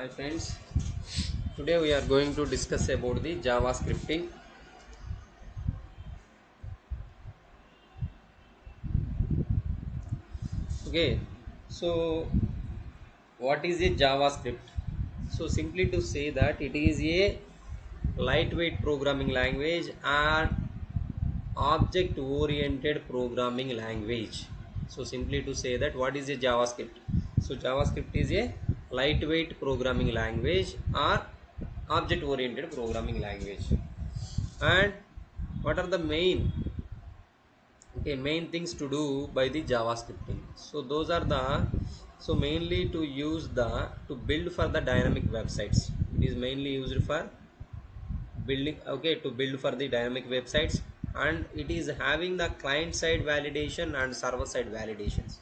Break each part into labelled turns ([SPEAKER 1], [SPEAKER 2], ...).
[SPEAKER 1] Hi friends, today we are going to discuss about the JavaScripting. Okay, so what is a JavaScript? So simply to say that it is a lightweight programming language and object oriented programming language. So simply to say that what is a JavaScript? So JavaScript is a lightweight programming language or object oriented programming language. And what are the main things to do by the JavaScripting? So those are the mainly to use the to build for the dynamic websites. It is mainly used for building, to build for the dynamic websites, and it is having the client side validation and server side validations.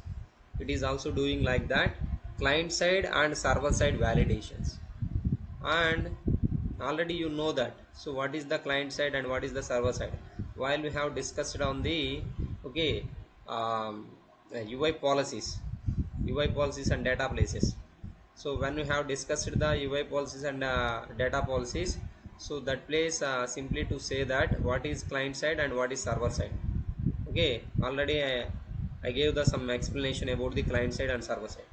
[SPEAKER 1] It is also doing like that, client side and server side validations. And already you know that, so what is the client side and what is the server side? While we have discussed on the okay um, UI policies and data places. So when we have discussed the UI policies and data policies, so that place simply to say that what is client side and what is server side. Okay, already I gave the some explanation about the client side and server side.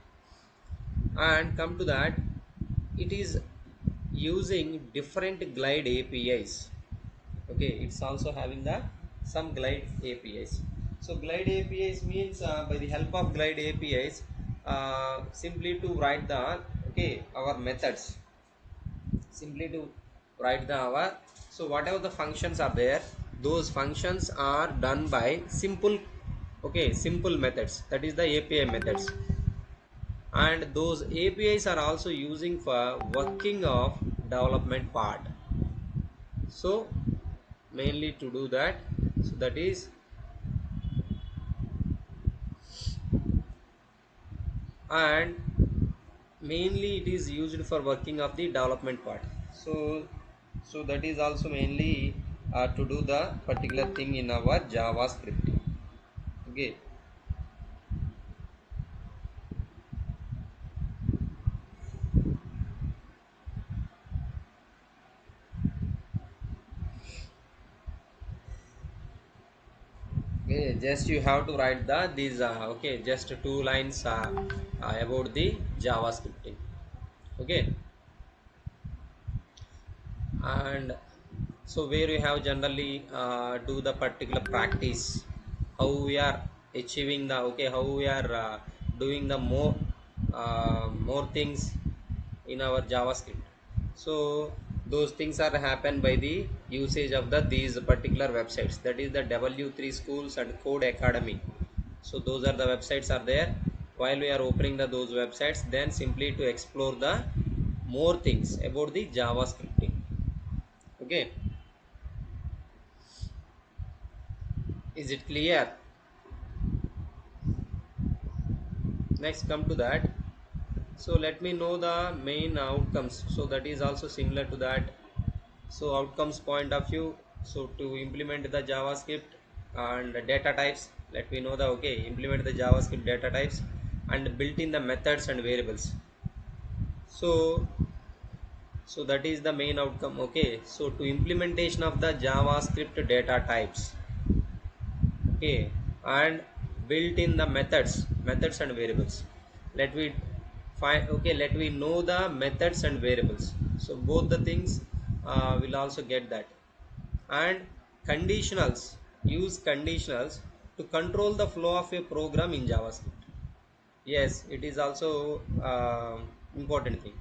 [SPEAKER 1] And come to that, it is using different glide APIs. Okay, it's also having the some glide APIs. So glide APIs means by the help of glide APIs, simply to write the our methods, simply to write the our, so whatever the functions are there, those functions are done by simple methods, that is the API methods. And those APIs are also using for working of development part. So mainly to do that, so that is, and mainly it is used for working of the development part. So that is also mainly to do the particular thing in our JavaScript. Okay, okay, just you have to write the these just two lines about the JavaScripting. Okay, and so where we have generally do the particular practice, how we are achieving the how we are doing the more things in our JavaScript. So those things are happen by the usage of the these particular websites, that is the W3 schools and Code Academy. So those are the websites are there. While we are opening those websites, then simply to explore the more things about the JavaScripting. Okay, is it clear? Next come to that, so let me know the main outcomes. So that is also similar to that. So outcomes point of view, so to implement the JavaScript and the data types, let me know the implement the JavaScript data types and built in the methods and variables. So that is the main outcome. Okay, so to implementation of the JavaScript data types, okay, and built in the methods and variables. Let we find, let we know the methods and variables. So both the things will also get that. And conditionals, use conditionals to control the flow of a program in JavaScript. Yes, it is also important thing.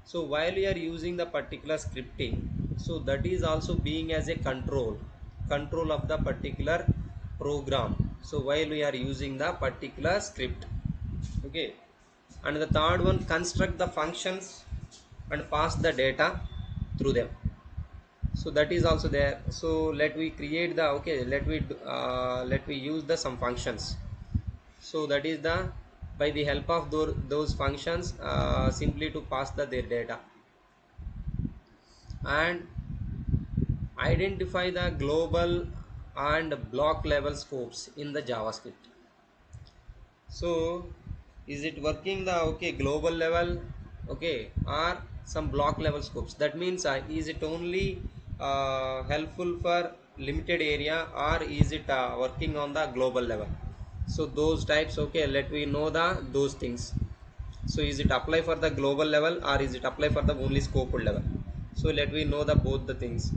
[SPEAKER 1] So while we are using the particular scripting, so that is also being as a control of the particular program. So while we are using the particular script. Okay, and the third one, construct the functions and pass the data through them. So that is also there. So let we create the let we use the some functions. So that is the, by the help of those functions, simply to pass their data and identify the global and block level scopes in the JavaScript. So is it working the global level okay, or some block level scopes. That means is it only helpful for limited area, or is it working on the global level? So those types, okay, let we know the those things. So is it apply for the global level, or is it apply for the only scope level? So let we know the both the things.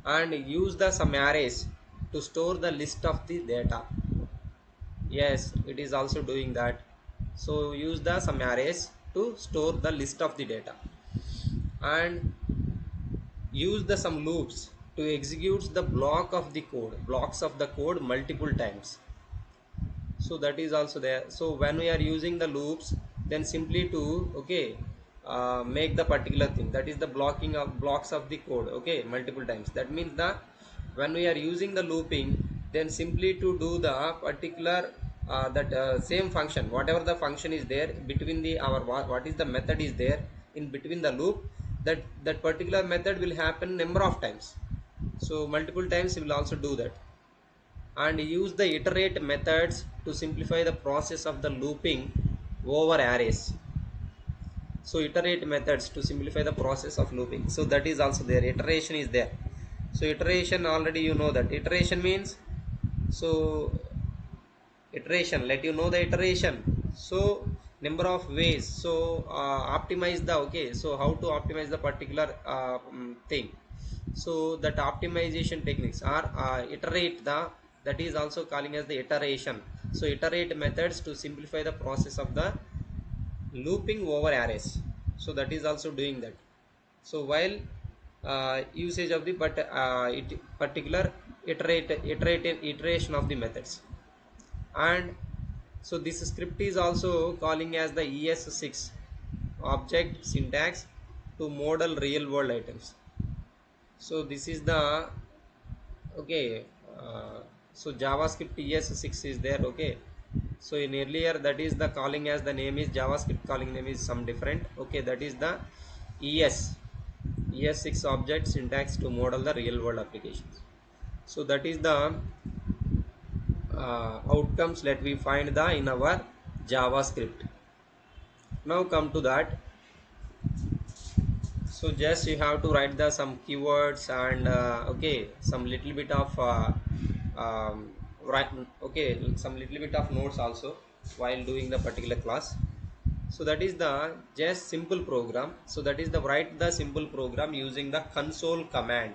[SPEAKER 1] And use the some arrays to store the list of the data. Yes, it is also doing that. So use the some arrays to store the list of the data, and use the some loops to execute the blocks of the code multiple times. So that is also there. So when we are using the loops, then simply to, okay, make the particular thing, that is the blocking of blocks of the code, okay, multiple times. That means the when we are using the looping, then simply to do the particular that same function, whatever the function is there between the our what is the method is there in between the loop, that particular method will happen number of times. So multiple times we will also do that. And use the iterate methods to simplify the process of the looping over arrays. So iterate methods to simplify the process of looping, so that is also there, iteration is there. So iteration, already you know that iteration means, so iteration, let you know the iteration. So number of ways, so optimize the, okay, so how to optimize the particular thing. So that optimization techniques are iterate the, that is also calling as the iteration. So iterate methods to simplify the process of the looping over arrays. So that is also doing that. So while usage of the particular iteration of the methods. And so this script is also calling as the ES6 object syntax to model real world items. So this is the, okay, so JavaScript ES6 is there, okay. So in earlier, that is the calling as the name is JavaScript, calling name is some different, okay. That is the ES6 object syntax to model the real world applications. So that is the outcomes that we find the in our JavaScript. Now come to that. So just you have to write the some keywords and okay, some little bit of write, okay, some little bit of notes also while doing the particular class. So that is the just simple program. So that is the write the simple program using the console command.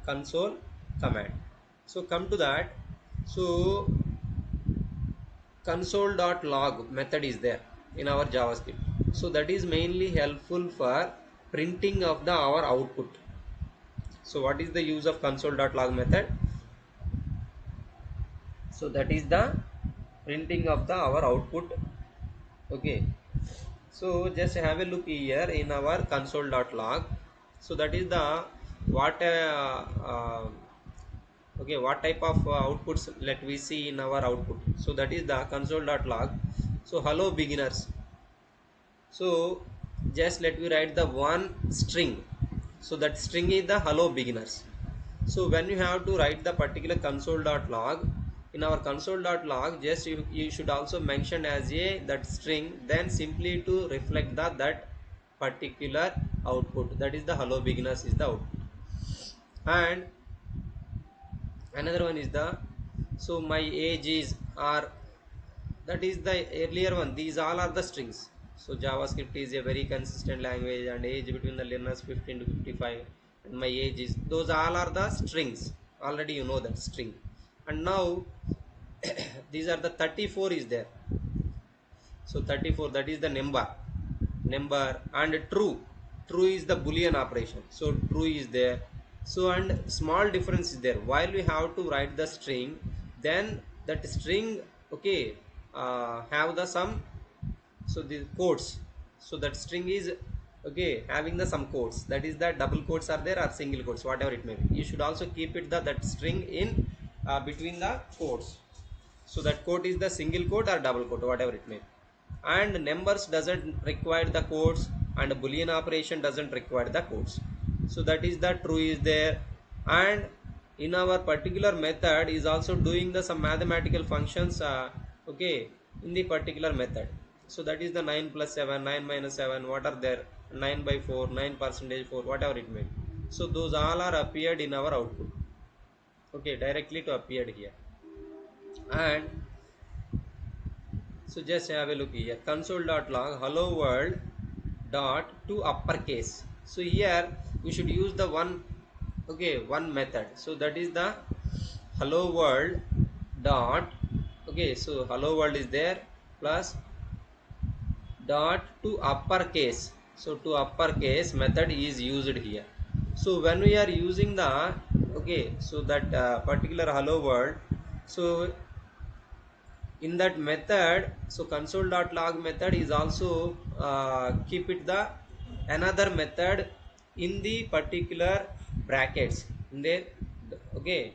[SPEAKER 1] So come to that. So console.log method is there in our JavaScript. So that is mainly helpful for printing of the our output. So what is the use of console.log method? So that is the printing of the our output, okay. So just have a look here in our console.log. So that is the what okay, what type of outputs let we see in our output. So that is the console.log. So hello beginners. So just let me write the one string. So that string is the hello beginners. So when you have to write the particular console.log, in our console.log, just you should also mention as a that string, then simply to reflect the that particular output, that is the hello beginners is the output. And another one is the, so my age is, or that is the earlier one, these all are the strings. So JavaScript is a very consistent language, and age between the learners 15 to 55, and my age is, those all are the strings, already you know that string. And now these are the 34 is there. So 34, that is the number. And true is the boolean operation, so true is there. So and small difference is there, while we have to write the string, then that string, okay, have the some, so the quotes. So that string is, okay, having the some quotes, that is the double quotes are there or single quotes, whatever it may be, you should also keep it the that string in between the quotes. So that quote is the single quote or double quote, whatever it may be. And numbers doesn't require the quotes, and boolean operation doesn't require the quotes. So that is the true is there. And in our particular method is also doing the some mathematical functions, okay, in the particular method. So that is the 9 plus 7, 9 minus 7, what are there, 9 by 4, 9 percentage 4, whatever it may be. So those all are appeared in our output. Okay, directly to appeared here. And so just have a look here. Console.log hello world dot to uppercase. So here we should use the one method. So that is the hello world dot, okay, so hello world is there, plus dot to uppercase. So to uppercase method is used here. So when we are using the, okay, so that particular hello world, so in that method, so console.log method is also keep it the another method in the particular brackets in their, okay,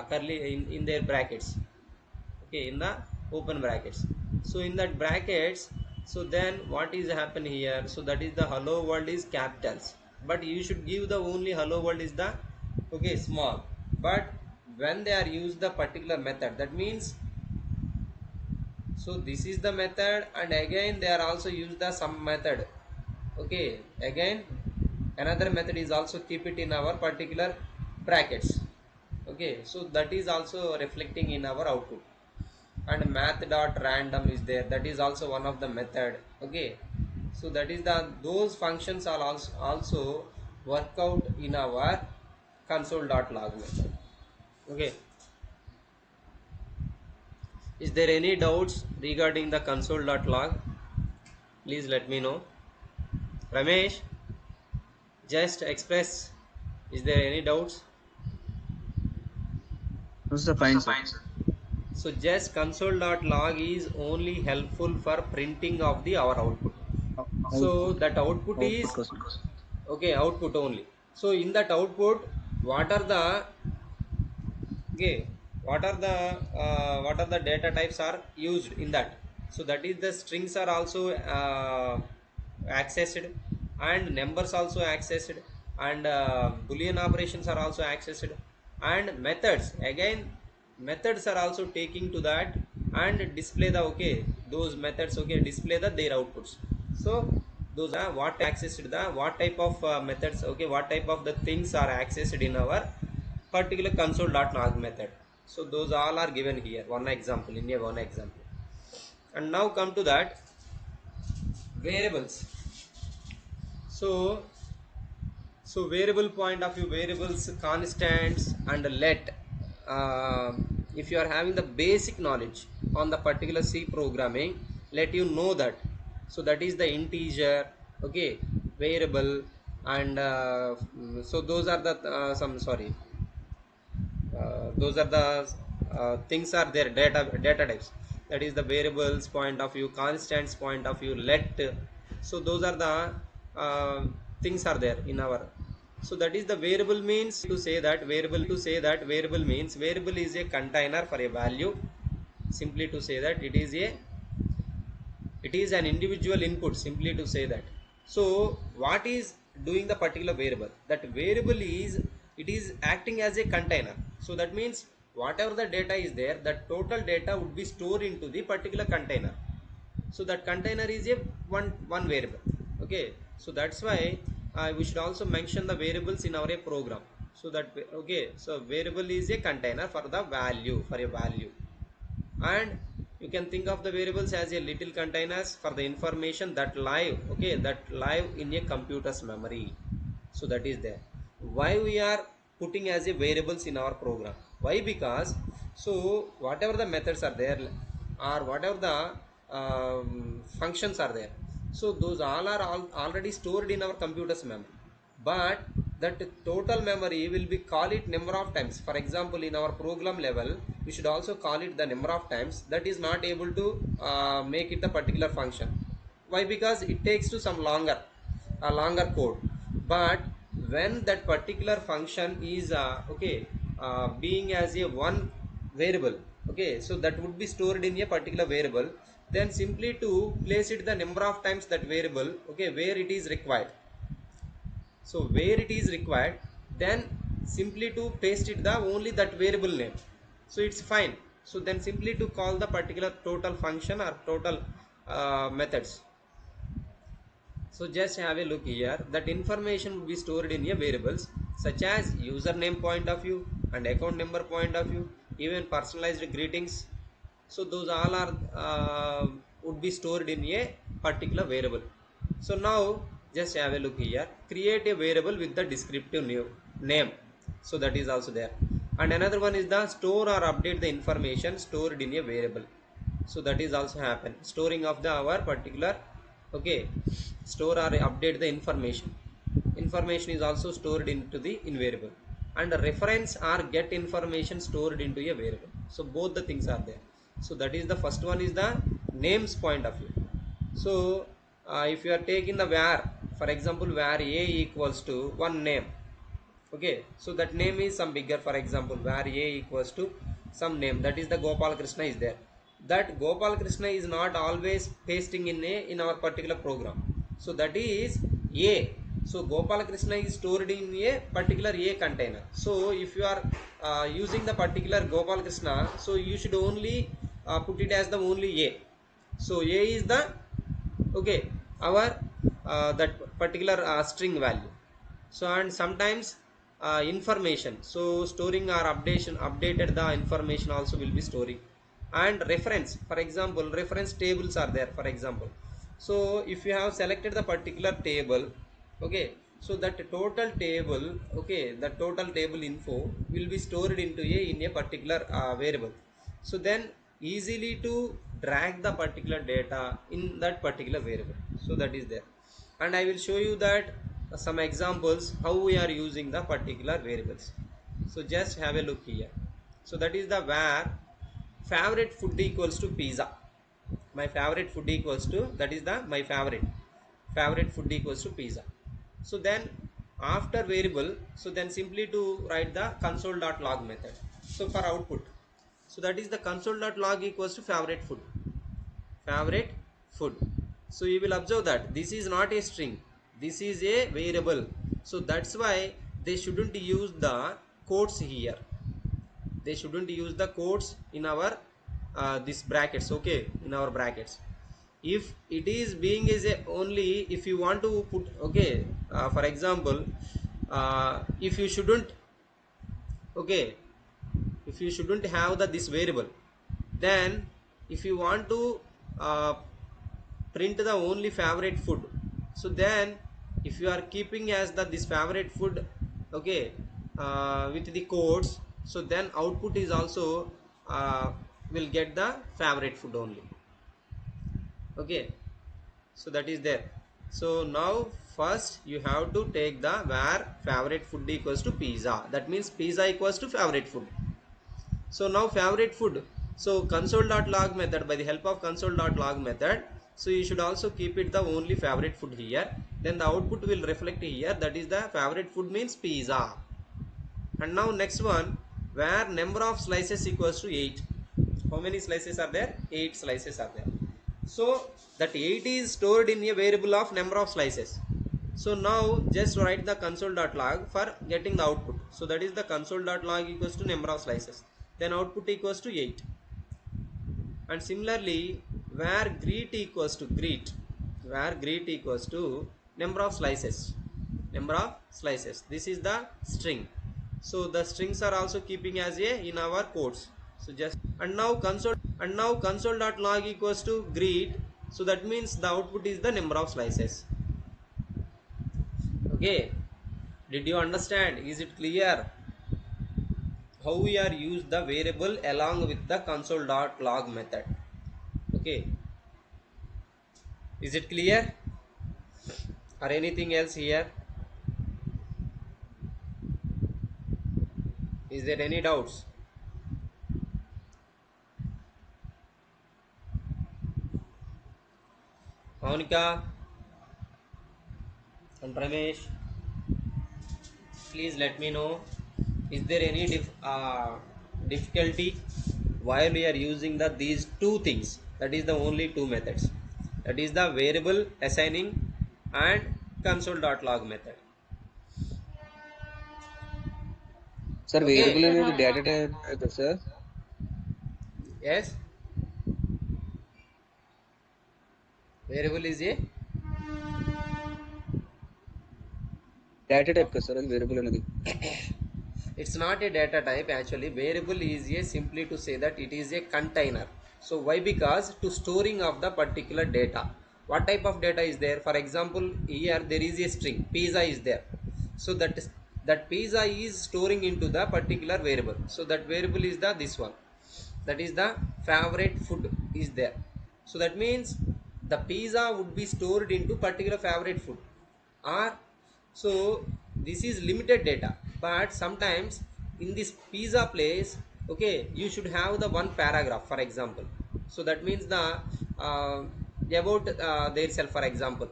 [SPEAKER 1] curly in their brackets, okay, in the open brackets. So in that brackets, so then what is happen here, so that is the hello world is capitals, but you should give the only hello world is the, okay, small. But when they are used the particular method, that means, so this is the method, and again they are also use the some method, okay, again another method is also keep it in our particular brackets, okay. So that is also reflecting in our output. And math dot random is there, that is also one of the method, okay. So that is the, those functions are also work out in our console.log method, okay. Is there any doubts regarding the console.log? Please let me know. Ramesh, just express, is there any doubts?
[SPEAKER 2] No, sir, fine, sir.
[SPEAKER 1] So just console.log is only helpful for printing of the our output. So
[SPEAKER 2] Output.
[SPEAKER 1] that output
[SPEAKER 2] Output
[SPEAKER 1] is,
[SPEAKER 2] cost.
[SPEAKER 1] okay, output only. So in that output, what are the, okay, what are the data types are used in that. So that is the strings are also accessed, and numbers also accessed, and boolean operations are also accessed, and methods, again methods are also taking to that and display the, okay, those methods, okay, display the their outputs. So those are what accessed the, what type of methods, okay, what type of the things are accessed in our particular console.log method. So those all are given here, one example, in a one example. And now come to that variables. So variable point of view, variables, constants, and let, if you are having the basic knowledge on the particular C programming, let you know that. So that is the integer, okay, variable, and so those are the some, sorry, those are the things are there, data types. That is the variables point of view, constants point of view, let. So those are the uh, things are there in our. So that is the variable means, to say that variable means, variable is a container for a value. Simply to say that it is an individual input, simply to say that. So what is doing the particular variable, that variable is, it is acting as a container. So that means whatever the data is there, that total data would be stored into the particular container. So that container is a one variable, okay. So that's why we should also mention the variables in our program. So that, okay, so variable is a container for the value, for a value. And you can think of the variables as a little containers for the information that live, okay, that live in a computer's memory. So that is there. Why we are putting as a variables in our program? Why? Because, so whatever the methods are there, or whatever the functions are there, so those all are already stored in our computer's memory. But that total memory will be call it number of times. For example, in our program level, we should also call it the number of times, that is not able to make it the particular function. Why? Because it takes to some longer, a longer code. But when that particular function is okay, being as a one variable, okay, so that would be stored in a particular variable, then simply to place it the number of times that variable, okay, where it is required. So where it is required, then simply to paste it the only that variable name, so it's fine. So then simply to call the particular total function or total methods. So just have a look here. That information will be stored in a variables such as username point of view and account number point of view, even personalized greetings. So those all are would be stored in a particular variable. So now just have a look here. Create a variable with the descriptive name. So that is also there. And another one is the store or update the information stored in a variable. So that is also happen. Storing of the our particular, okay, store or update the information is also stored into the invariable, and reference or get information stored into a variable. So both the things are there. So that is the first one is the names point of view. So if you are taking the var, for example, var a equals to one name. Okay, so that name is some bigger, for example where a equals to some name, that is the Gopal Krishna is there. That Gopal Krishna is not always pasting in a in our particular program. So that is a. So Gopal Krishna is stored in a particular a container. So if you are using the particular Gopal Krishna, so you should only put it as the only a. So a is the, okay, our that particular string value. So and sometimes information, so storing or updated the information also will be storing. And reference, for example reference tables are there, for example. So if you have selected the particular table, okay, so that total table, okay, the total table info will be stored into a in a particular variable. So then easily to drag the particular data in that particular variable. So that is there. And I will show you that some examples how we are using the particular variables. So just have a look here. So that is the var favorite food equals to pizza. My favorite food equals to, that is the my favorite food equals to pizza. So then after variable, so then simply to write the console.log method. So for output, so that is the console.log equals to favorite food. So you will observe that this is not a string, this is a variable. So that's why they shouldn't use the quotes here. They shouldn't use the quotes in our this brackets, okay, in our brackets. If it is being as a only, if you want to put, okay, for example, if you shouldn't, okay, if you shouldn't have the this variable, then if you want to uh, print the only favorite food, so then if you are keeping as the this favorite food, okay, with the codes, so then output is also uh, will get the favorite food only. Okay, so that is there. So now first you have to take the where favorite food equals to pizza, that means pizza equals to favorite food. So now favorite food, so console.log method, by the help of console.log method, so you should also keep it the only favorite food here. Then the output will reflect here, that is the favorite food means pizza. And now next one, where number of slices equals to 8. How many slices are there? 8 slices are there. So that 8 is stored in a variable of number of slices. So now just write the console.log for getting the output. So that is the console.log equals to number of slices, then output equals to 8. And similarly where greet equals to number of slices, this is the string. So the strings are also keeping as a in our codes. So just, and now console.log equals to greet, so that means the output is the number of slices. Okay, did you understand? Is it clear how we are use the variable along with the console.log method? Okay, is it clear or anything else here? Is there any doubts? Monica and Ramesh, please let me know. Is there any difficulty while we are using the these two things? That is the only two methods. That is the variable assigning and console.log method.
[SPEAKER 2] Sir variable
[SPEAKER 1] Okay.
[SPEAKER 2] అనేది data type కదా sir?
[SPEAKER 1] Yes. Variable is a
[SPEAKER 2] data type కదా sir అది variable అనేది.
[SPEAKER 1] It's not a data type actually. Variable is a simply to say that it is a container. So why? Because to storing of the particular data. What type of data is there? For example, here there is a string pizza is there. So that pizza is storing into the particular variable. So that variable is the this one, that is the favorite food is there. So that means the pizza would be stored into particular favorite food. Or so this is limited data, but sometimes in this pizza place, okay, you should have the one paragraph for example. So that means the about their self for example,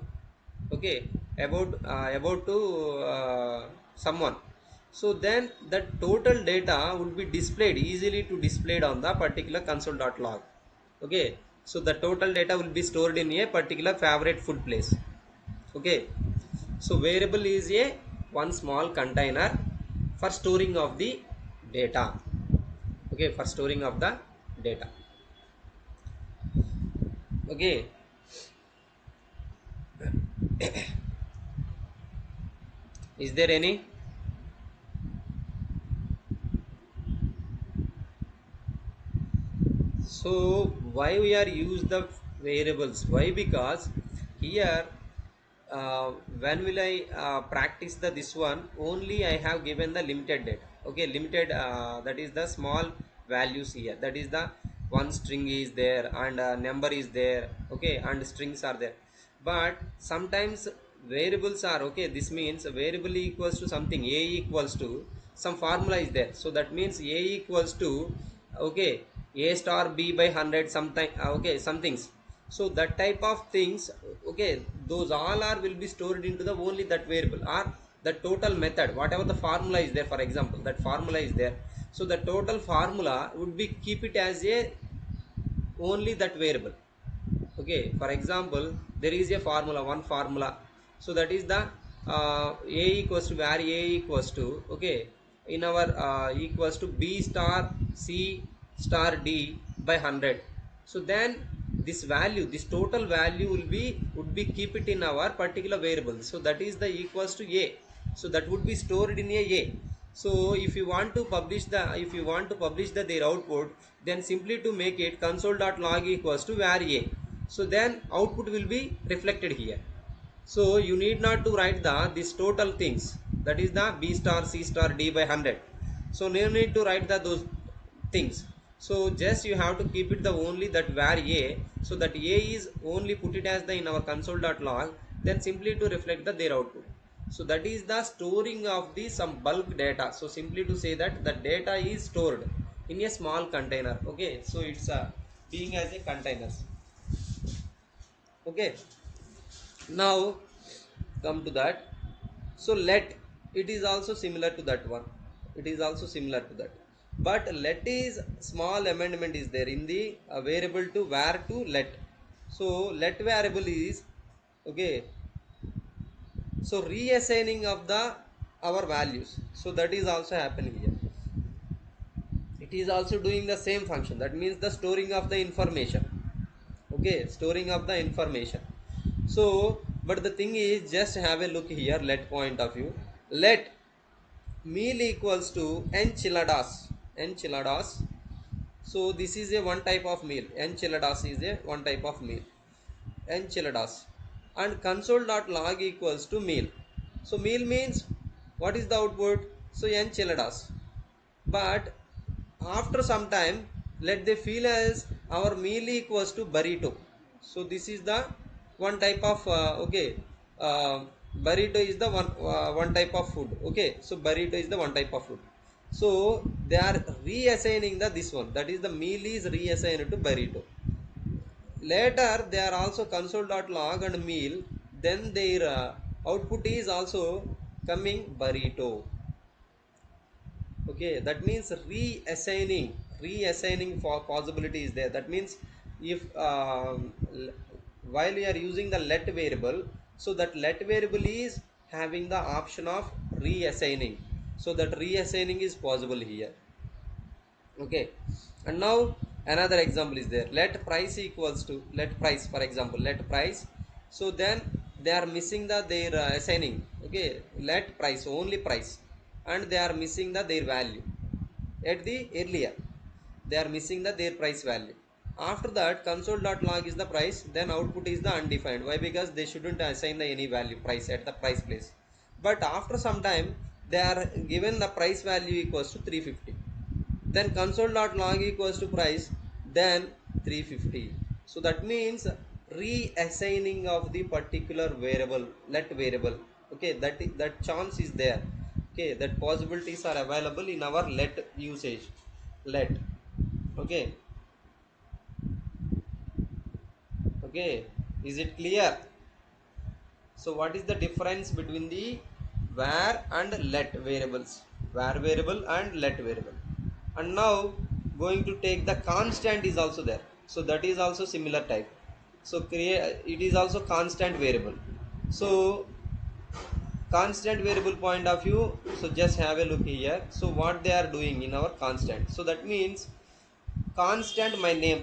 [SPEAKER 1] okay, about to someone. So then the total data would be displayed easily to displayed on the particular console.log. Okay, so the total data will be stored in a particular favorite food place. Okay, so variable is a one small container for storing of the data. Okay, for storing of the data. Okay, is there any? So why we are use the variables? Why? Because here uh, when will I practice the this one, only I have given the limited data. Okay, limited, that is the small values here, that is the one string is there and number is there, okay, and strings are there. But sometimes variables are, okay, this means a variable equals to something, a equals to some formula is there. So that means a equals to, okay, a star b by 100 sometime, okay, some things. So that type of things, okay, those all are will be stored into the only that variable, or the total method whatever the formula is there, for example that formula is there. So the total formula would be keep it as a only that variable. Okay, for example there is a formula, one formula. So that is the a equals to, where a equals to, okay, in our equals to b star c star d by 100. So then this value, this total value will be would be keep it in our particular variable. So that is the equals to a. So that would be stored in a. So if you want to publish the, if you want to publish the their output, then simply to make it console.log equals to var a. So then output will be reflected here. So you need not to write the this total things, that is the b star c star d by 100. So no need to write the those things. So just you have to keep it the only that var a. So that a is only put it as the in our console.log, then simply to reflect the their output. So that is the storing of the some bulk data. So simply to say that the data is stored in a small container. Okay, so it's being as a containers. Okay, now come to that. So let, it is also similar to that one, it is also similar to that, but let is small amendment is there in the variable to var to let. So let variable is, okay, so reassigning of the our values. So that is also happening here, it is also doing the same function, that means the storing of the information. Okay, storing of the information. So but the thing is, just have a look here, let point of view. Let meal equals to enchiladas. Enchiladas. So this is a one type of meal, enchiladas is a one type of meal, enchiladas. And console.log equals to meal. So meal means what is the output? So enchiladas. But after some time, let they feel as our meal equals to burrito. So this is the one type of okay, uh, burrito is the one type of food. Okay, so burrito is the one type of food. So they are reassigning the this one, that is the meal is reassigned to burrito. Later they are also console.log and meal, then their output is also coming burrito. Okay, that means reassigning for possibility is there. That means if while we are using the let variable, so that let variable is having the option of reassigning. So that reassigning is possible here. Okay, and now another example is there, let price equals to, let price for example, let price. So then they are missing the their assigning, okay, let price, only price, and they are missing the their value at the earlier, they are missing the their price value. After that console.log is the price, then output is the undefined. Why? Because they shouldn't assign the any value price at the price place. But after some time they are given the price value equals to 350, then console.log equals to price, then 350. So that means reassigning of the particular variable, let variable, okay, that chance is there, okay, that possibilities are available in our let usage, let, okay, okay, is it clear? So what is the difference between the var and let variables, var variable and let variable? And now going to take the constant is also there, so that is also similar type. So create, it is also constant variable. So constant variable point of view, so just have a look here. So what they are doing in our constant, so that means constant my name,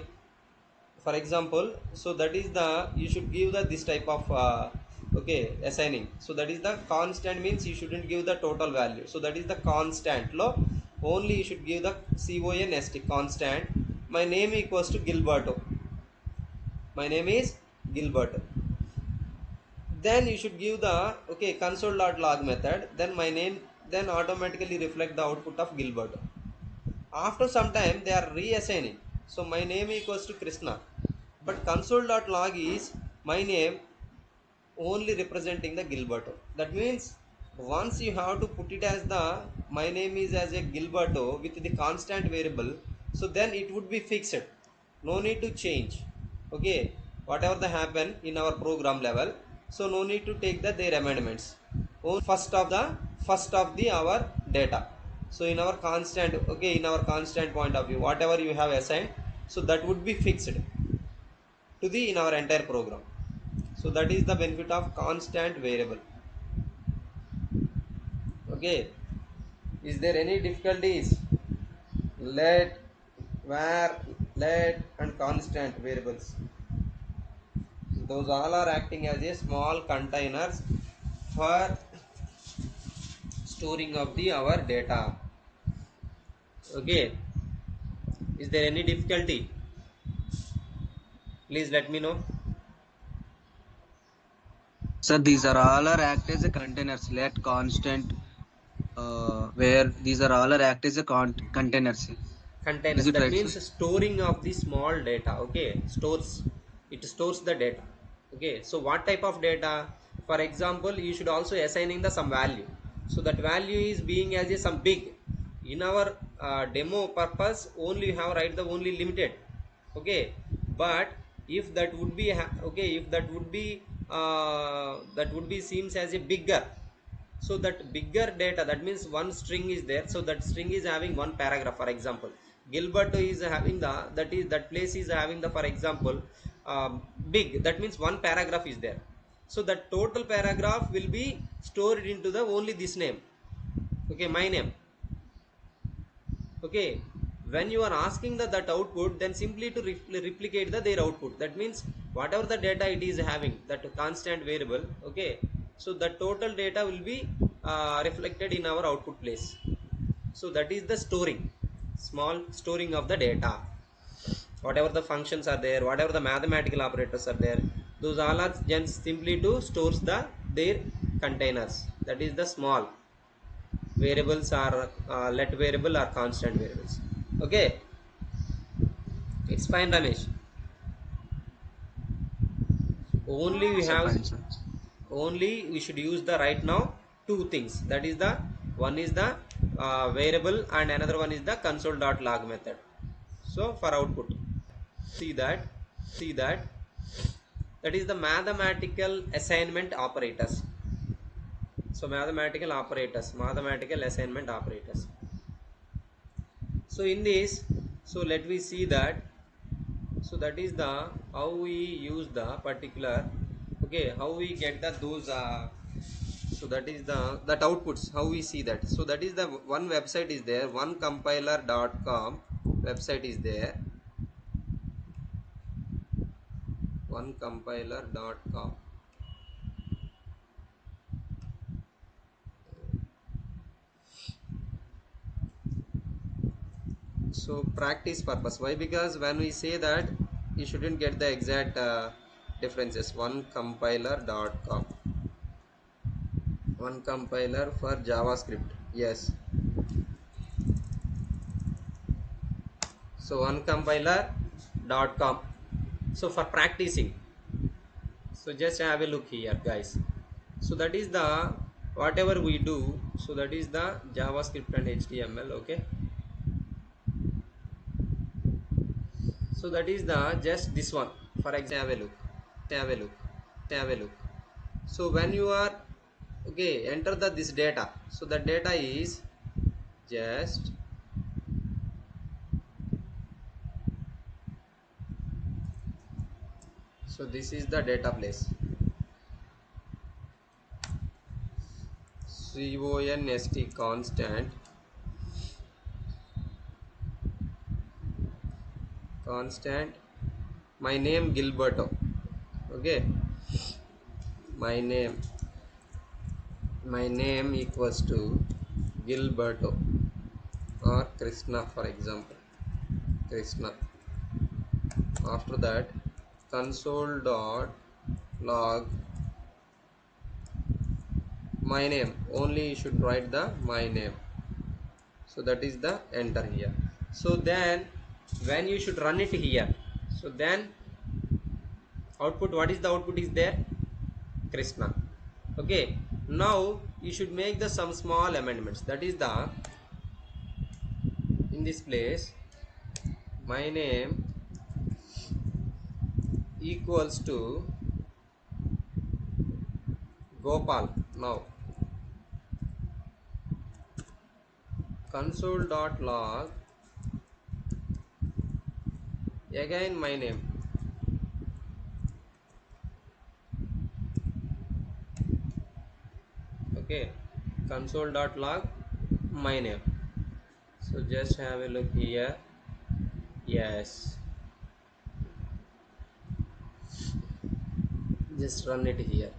[SPEAKER 1] for example, so that is the, you should give the this type of okay, assigning. So that is the constant means you shouldn't give the total value, so that is the constant law, only you should give the const constant. My name equals to Gilberto, my name is Gilberto, then you should give the, okay, console.log method, then my name, then automatically reflect the output of Gilberto. After some time they are reassigning, so my name equals to Krishna, but console.log is my name only representing the Gilberto. That means once you have to put it as the, my name is as a Gilberto with the constant variable, so then it would be fixed, no need to change, okay, whatever the happen in our program level, so no need to take the their amendments, only first of the our data. So in our constant, okay, in our constant point of view, whatever you have assigned, so that would be fixed to the in our entire program. So that is the benefit of constant variable, okay. Is there any difficulties? Let, var, let and constant variables, those all are acting as a small containers for storing of the our data, okay. Is there any difficulty? Please let me know.
[SPEAKER 2] Sir, these are all are act as a containers. Let constant where these are all are act as a containers. Is
[SPEAKER 1] Containers,
[SPEAKER 2] it
[SPEAKER 1] that
[SPEAKER 2] right, sir?
[SPEAKER 1] means storing of the small data, okay, stores, it stores the data, okay. So what type of data? For example, you should also assigning the some value, so that value is being as a some big. In our demo purpose only you have write the only limited, okay. But if that would be okay, if that would be seems as a bigger, so that bigger data, that means one string is there, so that string is having one paragraph. For example, Gilbert is having the, that is that place is having the, for example, big, that means one paragraph is there, so that total paragraph will be stored into the only this name, okay, my name, okay. When you are asking the that output, then simply to replicate the their output, that means whatever the data it is having, that constant variable, okay, so the total data will be reflected in our output place. So that is the storing, small storing of the data, whatever the functions are there, whatever the mathematical operators are there, those all are just simply to stores the their containers, that is the small variables are let variable or constant variables, okay. It's fine, Ramesh. Only we
[SPEAKER 2] Sir,
[SPEAKER 1] have,
[SPEAKER 2] fine, sir.
[SPEAKER 1] only we should use the right now two things, that is the, one is the variable and another one is the console.log method. So for output, see that, see that, that is the mathematical assignment operators. So mathematical operators, mathematical assignment operators. So in this, so let me see that, so that is the how we use the particular, okay, how we get the those so that is the that outputs, how we see that. So that is the one website is there, one compiler.com website is there, one compiler.com, So practice purpose, why? Because when we say that, you shouldn't get the exact differences. One compiler for JavaScript, yes. So onecompiler.com. So for practicing, so just have a look here, guys. So that is the whatever we do, so that is the JavaScript and HTML. Okay, so that is the just this one. For example, have a look. So when you are, okay, enter the this data. So the data is just, so this is the data place, const constant my name Gilberto. Okay, my name equals to Gilberto or Krishna, for example, Krishna. After that, console dot log my name, only you should write the my name. So that is the enter here. So then when you should run it here, so then output, what is the output is there? Krishna. Okay, now you should make the some small amendments. That is the, in this place, my name equals to Gopal. Now console.log again my name. Okay, console.log my name. So just have a look here. Yes, just run it here.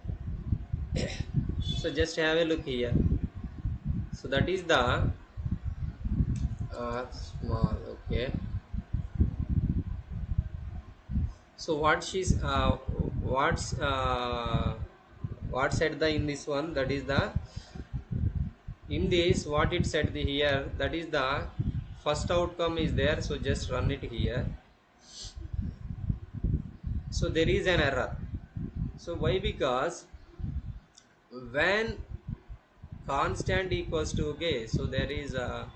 [SPEAKER 1] So just have a look here. So that is the small. Okay, so what said the in this one, that is the, in this what it said the here, that is the first outcome is there. So just run it here. So there is an error. So why? Because when constant equals to, okay, so there is a,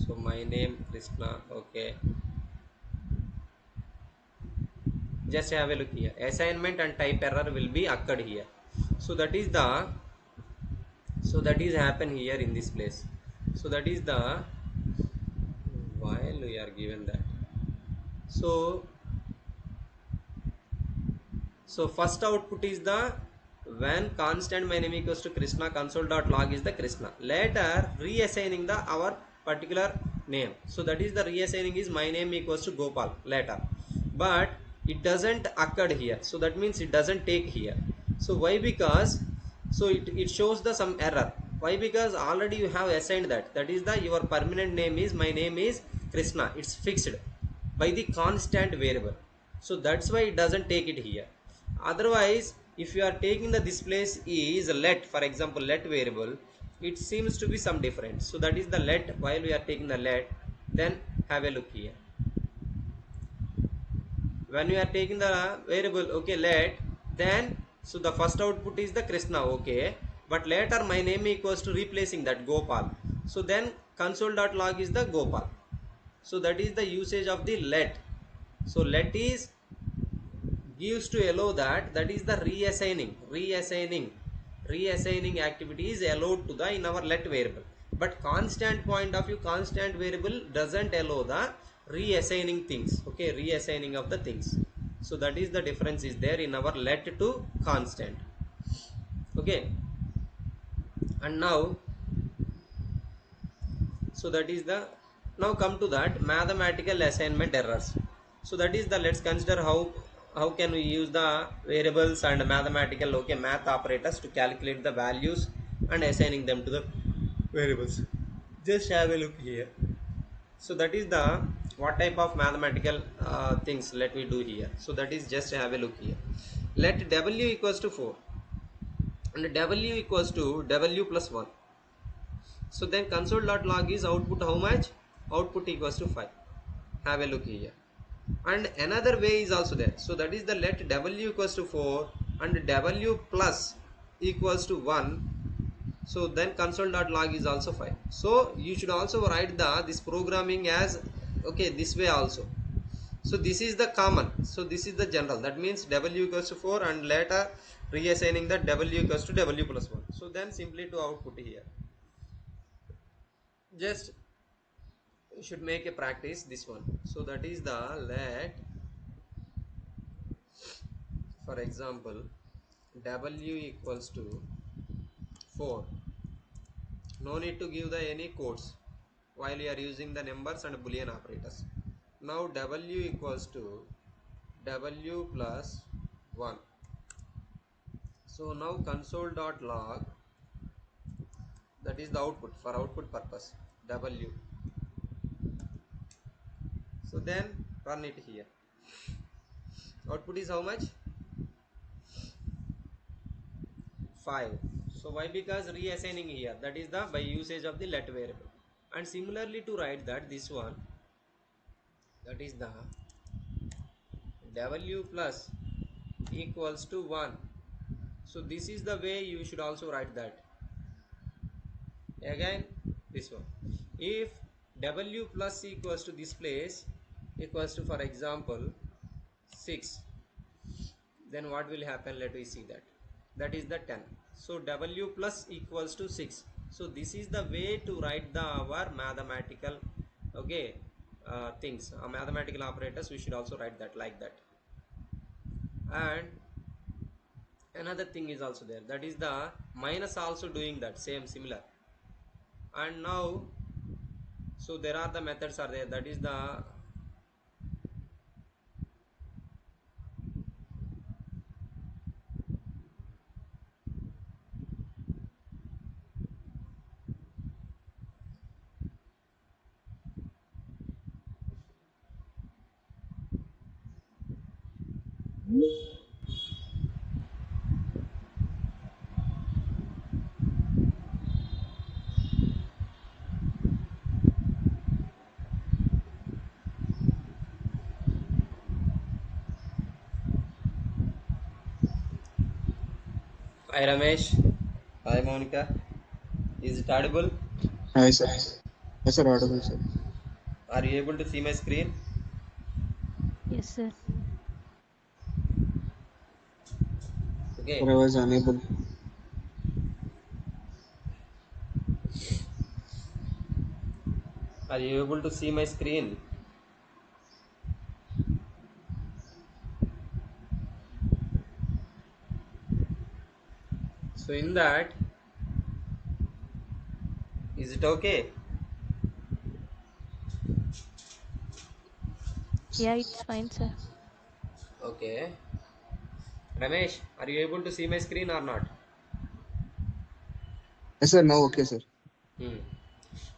[SPEAKER 1] so my name Krishna. Okay, just have a look here. Assignment and type error will be occurred here. So that is the, so that is happen here in this place. So that is the, while we are given that. So first output is the, when constant my name equals to Krishna, console.log is the Krishna. Later reassigning the our particular name. So that is the reassigning is my name equals to Gopal later, but it doesn't occur here. So that means it doesn't take here. So why? Because so it shows the some error. Why? Because already you have assigned that, that is the your permanent name is my name is Krishna, it's fixed by the constant variable. So that's why it doesn't take it here. Otherwise if you are taking the this place is let, for example let variable, it seems to be some difference. So that is the let, while we are taking the let, then have a look here. When we are taking the variable, okay, let, then so the first output is the Krishna. Okay, but later my name equals to replacing that Gopal. So then console.log is the Gopal. So that is the usage of the let. So let is gives to allow that, that is the reassigning activity is allowed to the in our let variable. But constant point of view, constant variable doesn't allow the reassigning things. Okay, reassigning of the things. So that is the difference is there in our let to constant. Okay, and now, so that is the, now come to that mathematical assignment errors. So that is the, let's consider how can we use the variables and mathematical, okay, math operators to calculate the values and assigning them to the variables. Just have a look here. So that is the what type of mathematical things let me do here. So that is just have a look here. Let w equals to 4 and w equals to w plus 1. So then console.log is output how much? Output equals to 5. Have a look here. And another way is also there. So that is the let w equals to 4 and w plus equals to 1. So then console.log is also 5. So you should also write the this programming as okay this way also. So this is the common. So this is the general. That means w equals to 4 and later reassigning that w equals to w plus 1. So then simply to output here. Just you should make a practice this one. So that is the let, for example, w equals to 4. No need to give the any codes while you are using the numbers and boolean operators. Now w equals to w plus 1. So now console.log, that is the output for output purpose, w. So then run it here. Output is how much? 5. So why? Because reassigning here, that is the by usage of the let variable. And similarly to write that this one, that is the w plus equals to 1. So this is the way you should also write that. Again this one, if w plus equals to this place equals to for example 6, then what will happen? Let me see that. That is the 10. So w plus equals to 6. So this is the way to write the our mathematical okay things, mathematical operators. We should also write that like that. And another thing is also there, that is the minus also doing that same similar. And now so there are the methods are there, that is the hi Ramesh, hi Monica, is it audible?
[SPEAKER 2] Hi, sir. Yes, sir. Audible, sir.
[SPEAKER 1] Are you able to see my screen?
[SPEAKER 3] Yes, sir.
[SPEAKER 2] Sir,
[SPEAKER 1] Okay.
[SPEAKER 2] I was unable.
[SPEAKER 1] Are you able to see my screen? So in that, is it okay?
[SPEAKER 3] Yeah, it's fine, sir.
[SPEAKER 1] Okay. Ramesh, are you able to see my screen or not?
[SPEAKER 2] Yes, sir. Now, okay, sir.
[SPEAKER 1] Hmm.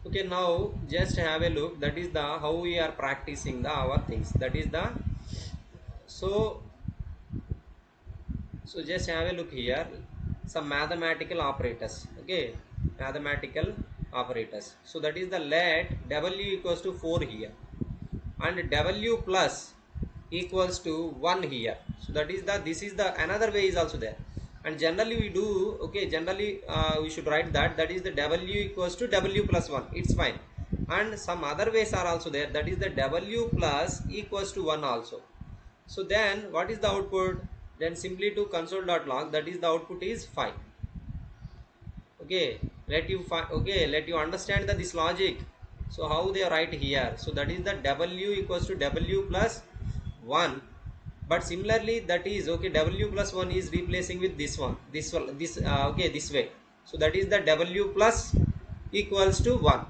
[SPEAKER 1] Okay, now just have a look. That is the how we are practicing the our things. That is the so so just have a look here. Some mathematical operators. Okay, mathematical operators. So that is the let w equals to 4 here, and w plus equals to 1 here. So that is the this is the another way is also there. And generally we do okay, generally we should write that that is the w equals to w plus 1, it's fine. And some other ways are also there, that is the w plus equals to 1 also. So then what is the output? Then simply to console.log, that is the output is 5. Okay, let you okay, let you understand that this logic. So how they write here? So that is the w equals to w plus 1. But similarly that is okay, w plus 1 is replacing with this one, this okay, this way. So that is the w plus equals to 1.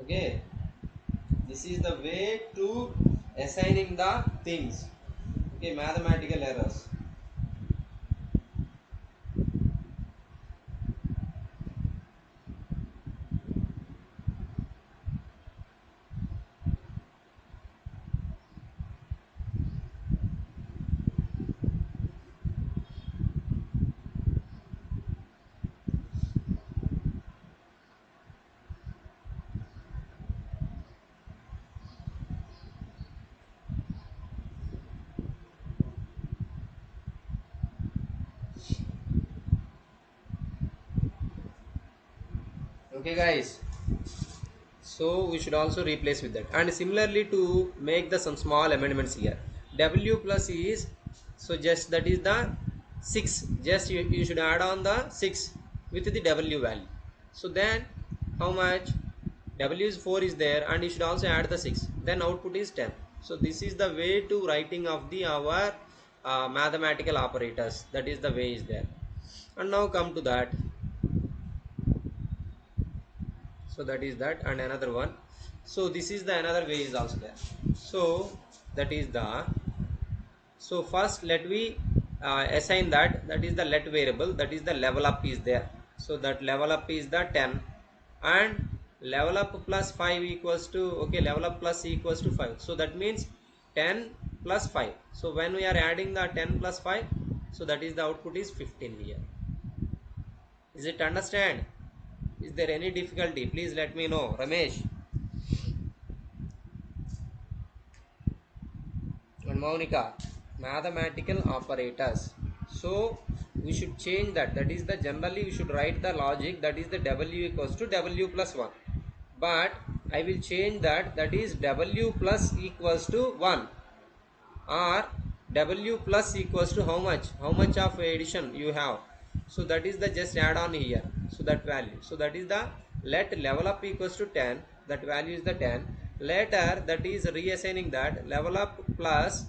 [SPEAKER 1] Okay, This is the way to assigning the things. Okay, mathematical errors. Okay guys, so we should also replace with that, and similarly to make the some small amendments here. W plus is, so just that is the 6, just you should add on the 6 with the W value. So then how much? W is 4 is there, and you should also add the 6, then output is 10. So this is the way to writing of the our mathematical operators, that is the way is there. And now come to that. So that is that, and another one. So this is the another way is also there. So that is the, so first let we assign that is the let variable, that is the level up is there. So that level up is the 10, and level up plus 5 equals to, okay, level up plus equals to 5. So that means 10 plus 5. So when we are adding the 10 plus 5, so that is the output is 15 here. Is it understand? Is there any difficulty? Please let me know, Ramesh and Monica. Mathematical operators. So we should change that. That is the generally we should write the logic, that is the W equals to W plus 1. But I will change that, that is W plus equals to 1, or W plus equals to how much of addition you have. So that is the just add on here, so that value. So that is the let level up equals to 10, that value is the 10. Later that is reassigning that level up plus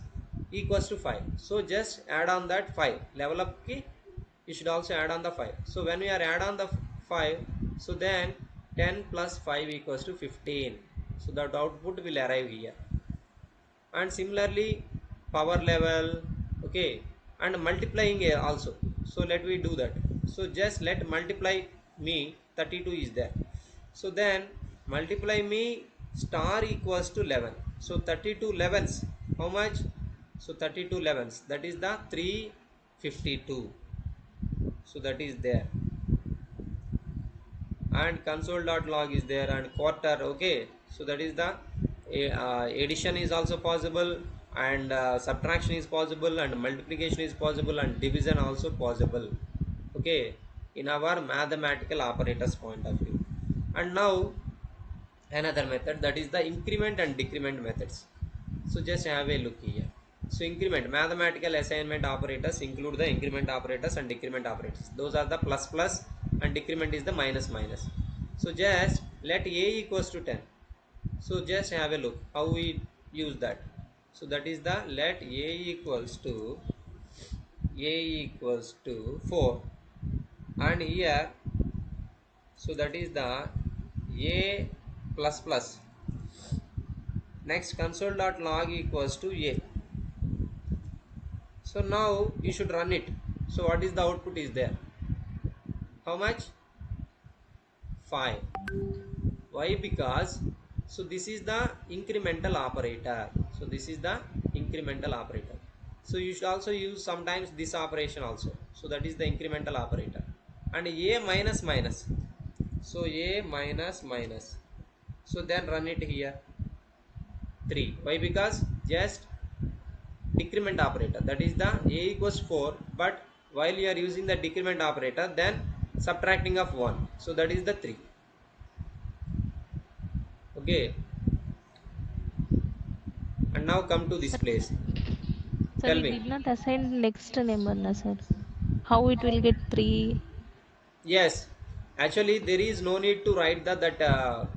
[SPEAKER 1] equals to 5. So just add on that 5 level up key, you should also add on the 5. So when we are add on the 5, so then 10 plus 5 equals to 15. So that output will arrive here. And similarly power level, okay, and multiplying here also. So let we do that. So just let multiply me 32 is there. So then multiply me star equals to 11. So 32 11s, how much? So 32 11s, that is the 352. So that is there, and console.log is there, and quarter, okay. So that is the addition is also possible, and subtraction is possible, and multiplication is possible, and division also possible, okay, in our mathematical operators point of view. And now another method, that is the increment and decrement methods. So just have a look here. So increment, mathematical assignment operators include the increment operators and decrement operators. Those are the plus plus, and decrement is the minus minus. So just let a equals to 10. So just have a look how we use that. So that is the let a equals to 4, and here, so that is the a plus plus. Next console.log equals to a. So now you should run it. So what is the output is there? How much? 5. Why? Because so this is the incremental operator. So this is the incremental operator. So you should also use sometimes this operation also. So that is the incremental operator. And a minus minus. So a minus minus. So then run it here. 3. Why? Because just decrement operator, that is the a equals 4, but while you are using the decrement operator, then subtracting of 1, so that is the 3. Okay, and now come to this
[SPEAKER 3] Sir,
[SPEAKER 1] place.
[SPEAKER 3] sir,
[SPEAKER 1] Tell
[SPEAKER 3] we
[SPEAKER 1] me.
[SPEAKER 3] did not assign next number, na sir. How it will get 3?
[SPEAKER 1] Yes, actually there is no need to write the that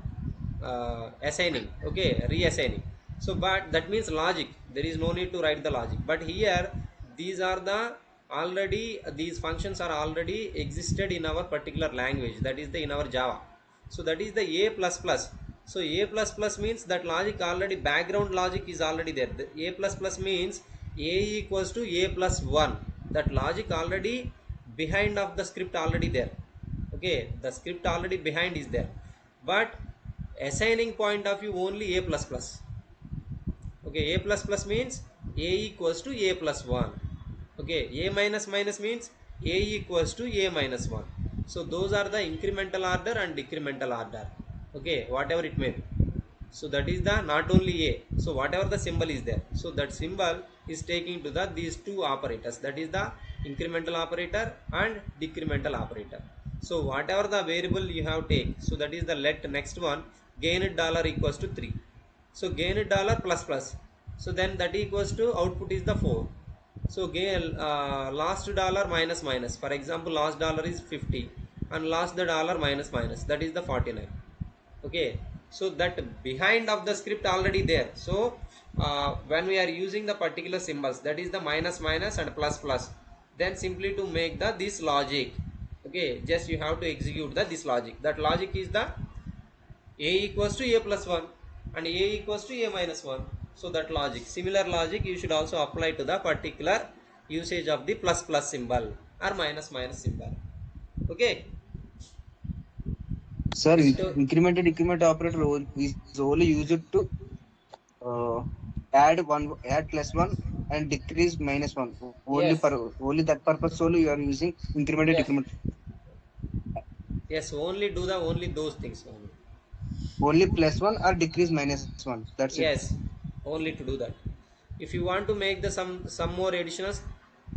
[SPEAKER 1] assigning, okay, reassigning. So but that means logic, there is no need to write the logic, but here these are the already, these functions are already existed in our particular language, that is the in our Java. So that is the a plus plus. So a plus plus means that logic already, background logic is already there. The a plus plus means a equals to a plus 1. That logic already behind of the script already there. Okay, the script already behind is there, but assigning point of view only a plus plus. Okay, a plus plus means a equals to a plus 1. Okay, a minus minus means a equals to a minus 1. So those are the incremental order and decremental order. Okay, whatever it may be. So that is the not only a, so whatever the symbol is there, so that symbol is taking to the these two operators, that is the incremental operator and decremental operator. So whatever the variable you have take, so that is the let next one gain dollar equals to 3. So gain dollar plus plus, so then that equals to output is the 4. So gain last dollar minus minus, for example last dollar is 50 and last the dollar minus minus, that is the 49. Okay, so that behind of the script already there. So when we are using the particular symbols, that is the minus minus and plus plus, then simply to make the this logic. Okay, just you have to execute the this logic. That logic is the a equals to a plus 1 and a equals to a minus 1. So that logic, similar logic you should also apply to the particular usage of the plus plus symbol or minus minus symbol. Okay,
[SPEAKER 2] Sir,
[SPEAKER 1] is it o-
[SPEAKER 2] increment and decrement operator is only used to uh, add plus one and decrease minus one.
[SPEAKER 1] yes,
[SPEAKER 2] Only that purpose only you are using increment and
[SPEAKER 1] yes,
[SPEAKER 2] decrement.
[SPEAKER 1] yes, only do the only those things only.
[SPEAKER 2] Only plus one or decrease minus one. That's it.
[SPEAKER 1] Yes, only to do that. If you want to make the some more additions,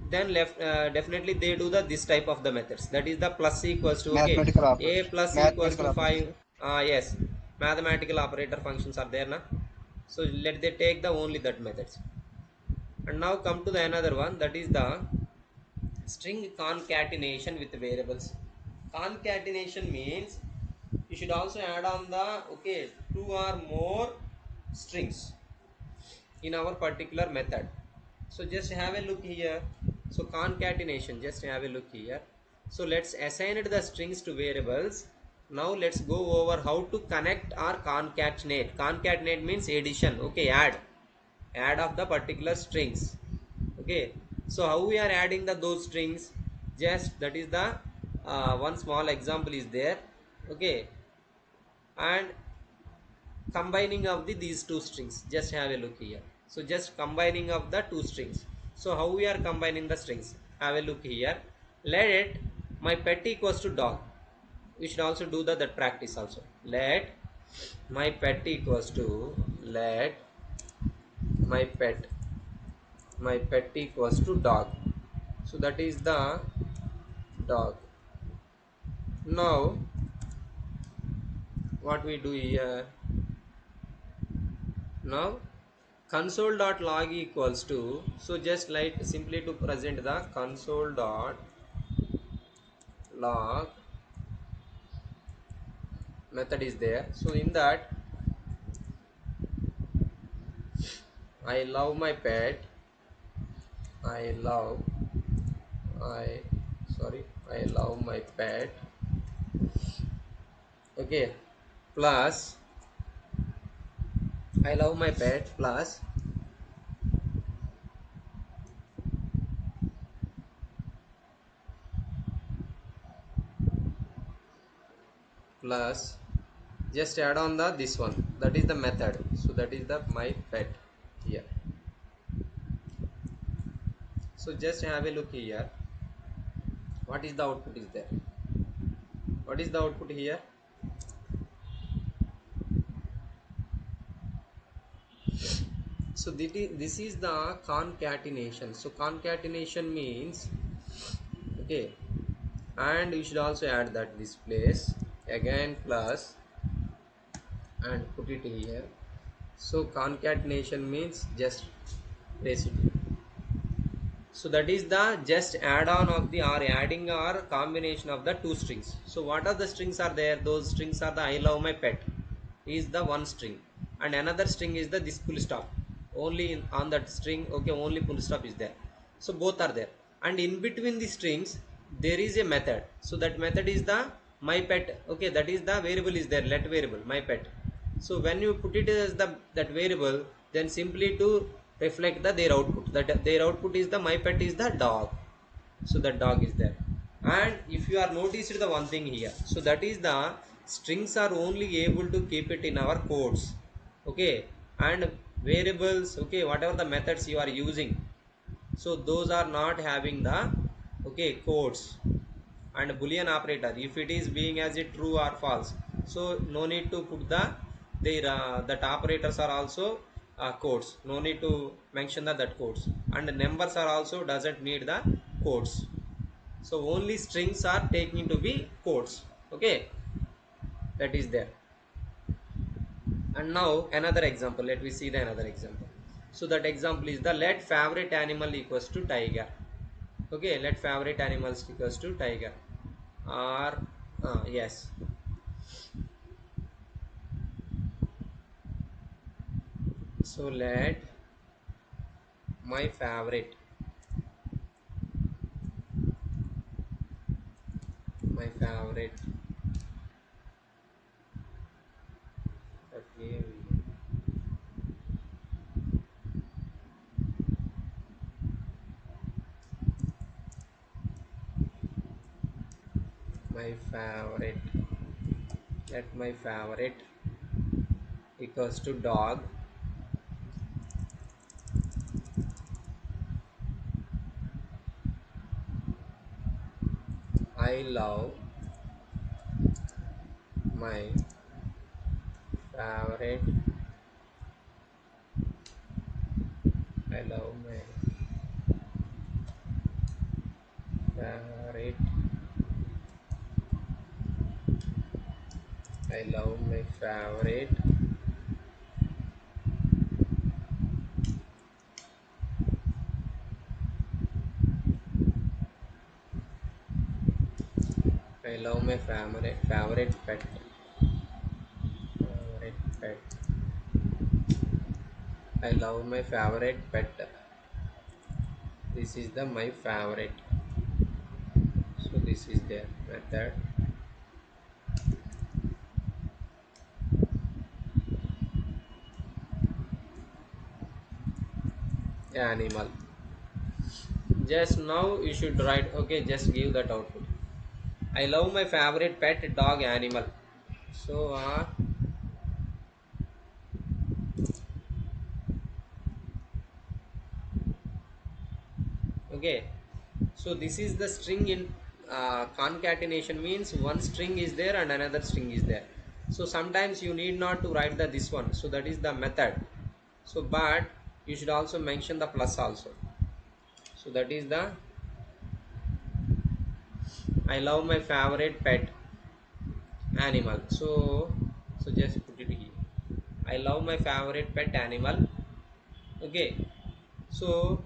[SPEAKER 1] then left definitely they do the this type of the methods, that is the plus equals to, okay,
[SPEAKER 2] Mathematical
[SPEAKER 1] a
[SPEAKER 2] operators.
[SPEAKER 1] plus equals
[SPEAKER 2] Mathematical
[SPEAKER 1] to
[SPEAKER 2] operators.
[SPEAKER 1] 5. Yes, mathematical operator functions are there now. So let they take the only that methods. And now come to the another one, that is the string concatenation with variables. Concatenation means you should also add on the, okay, two or more strings in our particular method. So just have a look here. So concatenation, just have a look here. So let's assign it the strings to variables. Now let's go over how to connect or concatenate. Concatenate means addition. Okay, add of the particular strings. Okay, so how we are adding the those strings, just that is the one small example is there. Okay, and combining of these two strings, just have a look here. So just combining of the two strings. So how we are combining the strings, have a look here. Let my pet equals to dog, we should also do the that practice also. Let my pet equals to, let my pet equals to dog. So that is the dog. Now what we do here, now console.log equals to, so just like simply to present the console.log method is there. So in that, I love my pet, I love, I sorry, I love my pet. Okay, plus I love my pet plus plus just add on the this one, that is the method. So that is the my pet here. So just have a look here, what is the output is there, what is the output here. So this is the concatenation. So concatenation means, okay, and you should also add that this place again plus and put it here. So concatenation means just place it. So that is the just add on of the, or adding or combination of the two strings. So what are the strings are there, those strings are the I love my pet is the one string, and another string is the this full stop, only on that string, okay, only full stop is there. So both are there, and in between the strings there is a method. So that method is the my pet. Okay, that is the variable is there, let variable my pet. So when you put it as the that variable, then simply to reflect the their output, that their output is the my pet is the dog. So the dog is there. And if you are noticed the one thing here, so that is the strings are only able to keep it in our codes. Okay. And variables, okay, whatever the methods you are using, so those are not having the, okay, codes. And boolean operator, if it is being as a true or false, so no need to put the their that operators are also codes, no need to mention that codes. And the numbers are also doesn't need the codes, so only strings are taking to be codes. Okay, that is there. And now another example, let me see the another example. So that example is the let favorite animal equals to tiger. Okay, let favorite animals equals to tiger, or yes. So let my favorite, my favorite, okay, my favorite, let my favorite equals to dog. I love my favorite, I love my favorite, I love my favorite, I love my favorite pet, favorite pet, I love my favorite pet. This is the my favorite. So this is their method animal. Just now you should write, okay, just give that output. I love my favorite pet dog animal. So okay, so this is the string in concatenation, means one string is there and another string is there. So sometimes you need not to write the this one, so that is the method. So but you should also mention the plus also. So that is the I love my favorite pet animal. So just put it here, I love my favorite pet animal. Okay, so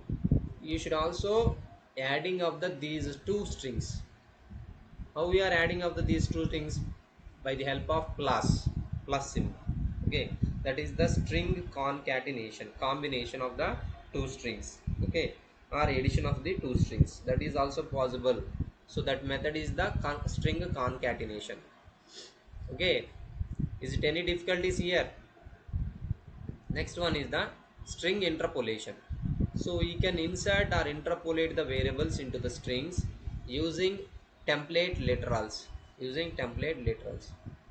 [SPEAKER 1] you should also adding of the these two strings. How we are adding up these two things? By the help of plus symbol. Okay, that is the string concatenation, combination of the two strings. Okay, or addition of the two strings, that is also possible. So that method is the string concatenation. Okay, is it any difficulties here? Next one is the string interpolation. So we can insert or interpolate the variables into the strings using template literals. Using template literals.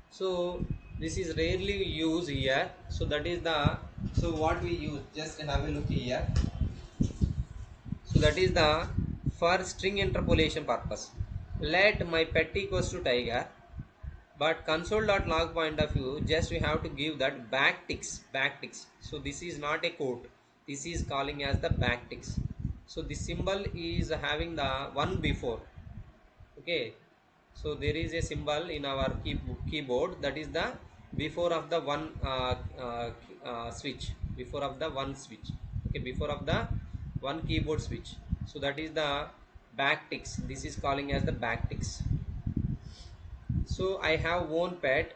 [SPEAKER 1] So this is rarely used here. So that is the, so what we use, just have a look here. So that is the for string interpolation purpose. Let my pet equals to tiger, but console.log point of view, just we have to give that backticks. So this is not a quote, this is calling as the backticks. So this symbol is having the one before. Okay, so there is a symbol in our keyboard, that is the before of the one switch, before of the one switch. Okay, before of the one keyboard switch. So that is the backticks, this is calling as the backticks. So I have one pet,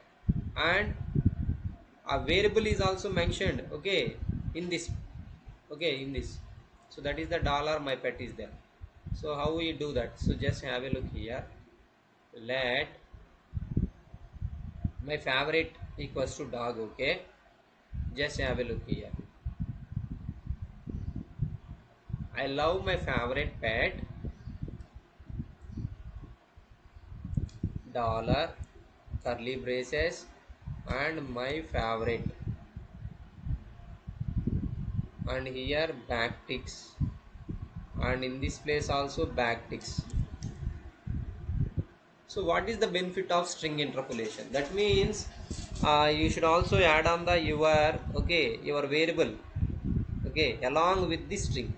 [SPEAKER 1] and a variable is also mentioned, okay, in this, okay, in this. So that is the dollar my pet is there. So how we do that? So just have a look here. Let my favorite equals to dog. Okay, just have a look here. I love my favorite pet, dollar, curly braces, and my favorite, and here back ticks, and in this place also back ticks. So what is the benefit of string interpolation? That means you should also add on the your variable, okay, along with the string.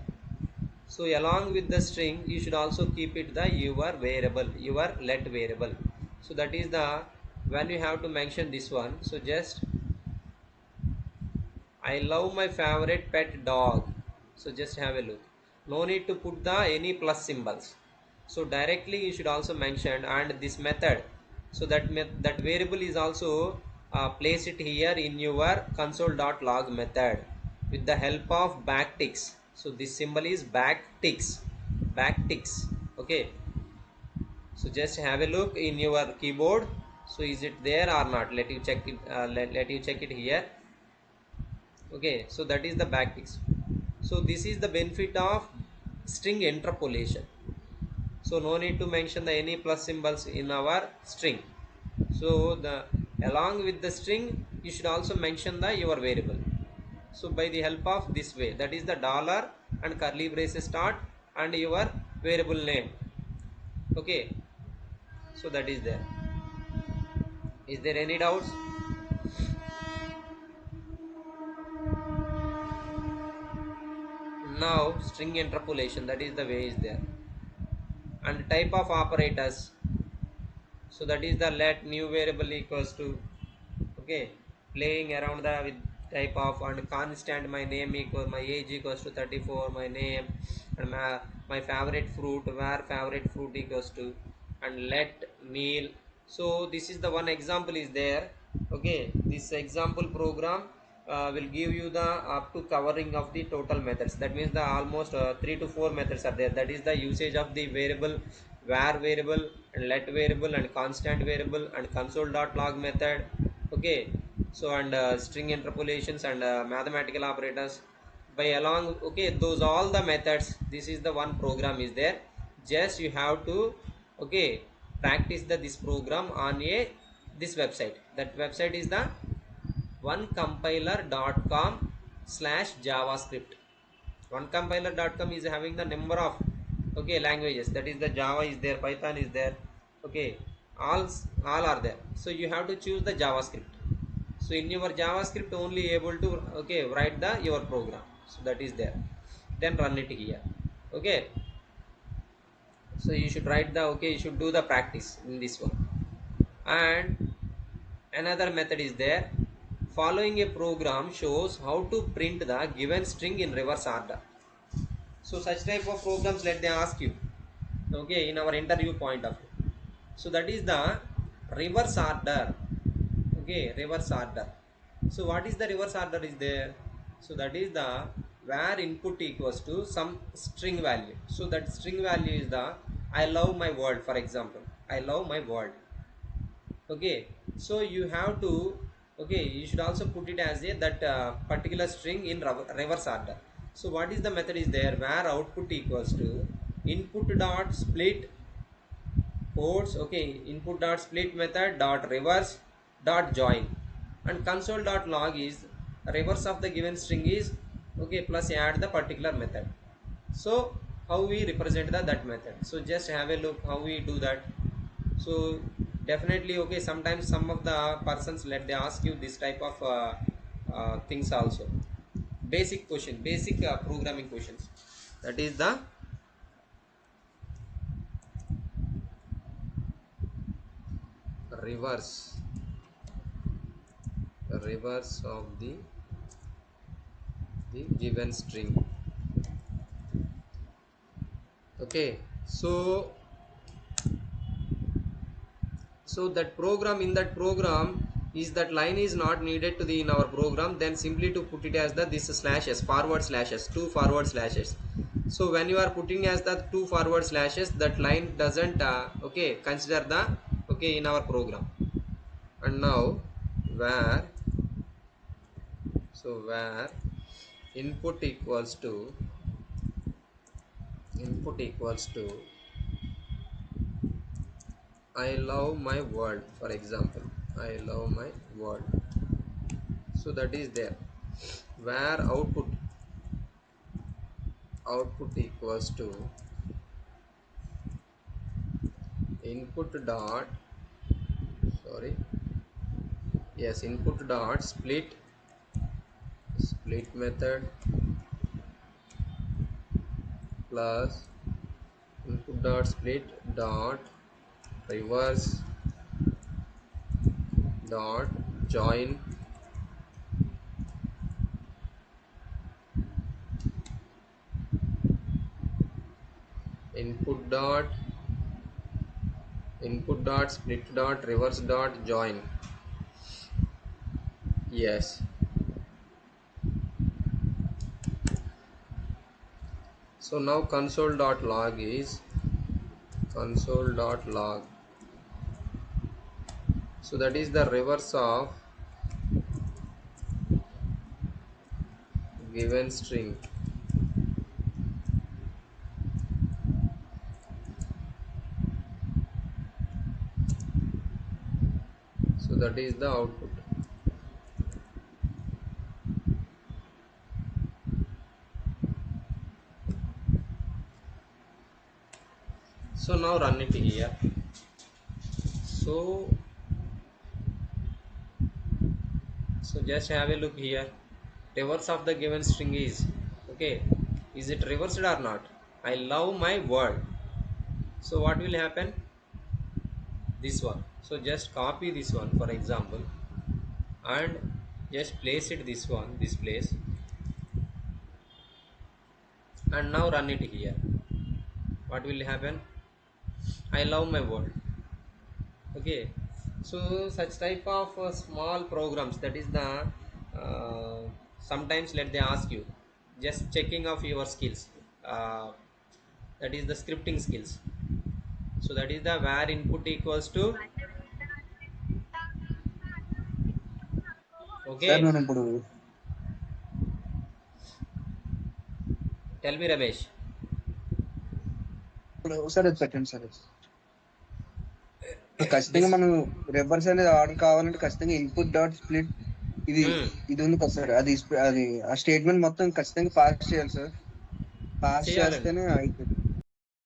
[SPEAKER 1] So along with the string you should also keep it the your variable, your let variable. So that is the when you have to mention this one. So just I love my favorite pet dog. So just have a look. No need to put the any plus symbols. So directly you should also mention and this method. So that variable is also place it here in your console.log method with the help of backticks. So this symbol is backticks. Backticks. Okay. So just have a look in your keyboard. So is it there or not? Let you check it. Let you check it here. Okay, so that is the backticks. So this is the benefit of string interpolation. So no need to mention the any plus symbols in our string. So the along with the string you should also mention the your variable. So by the help of this way, that is the dollar and curly braces start and your variable name. Okay, so that is there. Is there any doubts? Now string interpolation, that is the way is there. And type of operators, so that is the let new variable equals to, okay, playing around the with type of and constant my name equal my age equals to 34, my name and my favorite fruit where favorite fruit equals to, and let meal. So this is the one example is there. Okay, this example program will give you the up to covering of the total methods. That means the almost 3 to 4 methods are there. That is the usage of the variable var variable and let variable and constant variable and console.log method. Okay, so and string interpolations and mathematical operators by along. Okay, those all the methods, this is the one program is there. Just you have to, okay, practice the this program on a this website. That website is the onecompiler.com/javascript. Onecompiler.com is having the number of, okay, languages. That is the Java is there, Python is there. Okay, all are there. So you have to choose the JavaScript. So in your JavaScript only able to, okay, write the your program. So that is there. Then run it here. Okay, so you should write the, okay, you should do the practice in this one. And another method is there. Following a program shows how to print the given string in reverse order. So such type of programs, let they ask you, okay, in our interview point of view. So that is the reverse order. Okay, reverse order. So what is the reverse order is there? So that is the where input equals to some string value. So that string value is the I love my world, for example, I love my world. Okay, so you have to, okay, you should also put it as a that particular string in reverse order. So what is the method is there? Where output equals to input dot split quotes, okay, input dot split method dot reverse dot join, and console dot log is reverse of the given string is, okay, plus add the particular method. So how we represent that method? So just have a look how we do that. So definitely, okay, sometimes some of the persons, let they ask you this type of things also. Basic question, basic programming questions. That is the reverse, reverse of the given string. Okay, so that program, in that program is that line is not needed to the in our program, then simply to put it as the this slashes, forward slashes, two forward slashes. So when you are putting as the two forward slashes, that line doesn't okay, consider the, okay, in our program. And now where where input equals to I love my world, for example, I love my world. So that is there. Where output equals to input dot sorry yes input dot split method plus input dot split dot reverse dot join input dot split dot reverse dot join. Yes. So now console.log is console.log. So that is the reverse of given string. So that is the output. So now run it here. So just have a look here. Reverse of the given string is okay. Is it reversed or not? I love my world. So what will happen? This one. So just copy this one for example and just place it this place, and now run it here. What will happen? I love my world. Okay, so such type of small programs, that is the sometimes let they ask you just checking of your skills, that is the scripting skills. So that is the where input equals to
[SPEAKER 2] sir
[SPEAKER 1] okay.
[SPEAKER 2] నేను ఇప్పుడు
[SPEAKER 1] Tell me Ramesh.
[SPEAKER 2] Sir అది పెట్టండి sir. ఖచ్చితంగా
[SPEAKER 1] This
[SPEAKER 2] మనం reverse అనేది order కావాలంటే ఖచ్చితంగా input dot split ఇది ఇది ఉంది కదా సార్, అది ఆ స్టేట్మెంట్ మొత్తం ఖచ్చితంగా పాస్ చేయాలి సార్. పాస్
[SPEAKER 1] చేయాలండి.
[SPEAKER 2] చేస్తేనే అవుతుంది.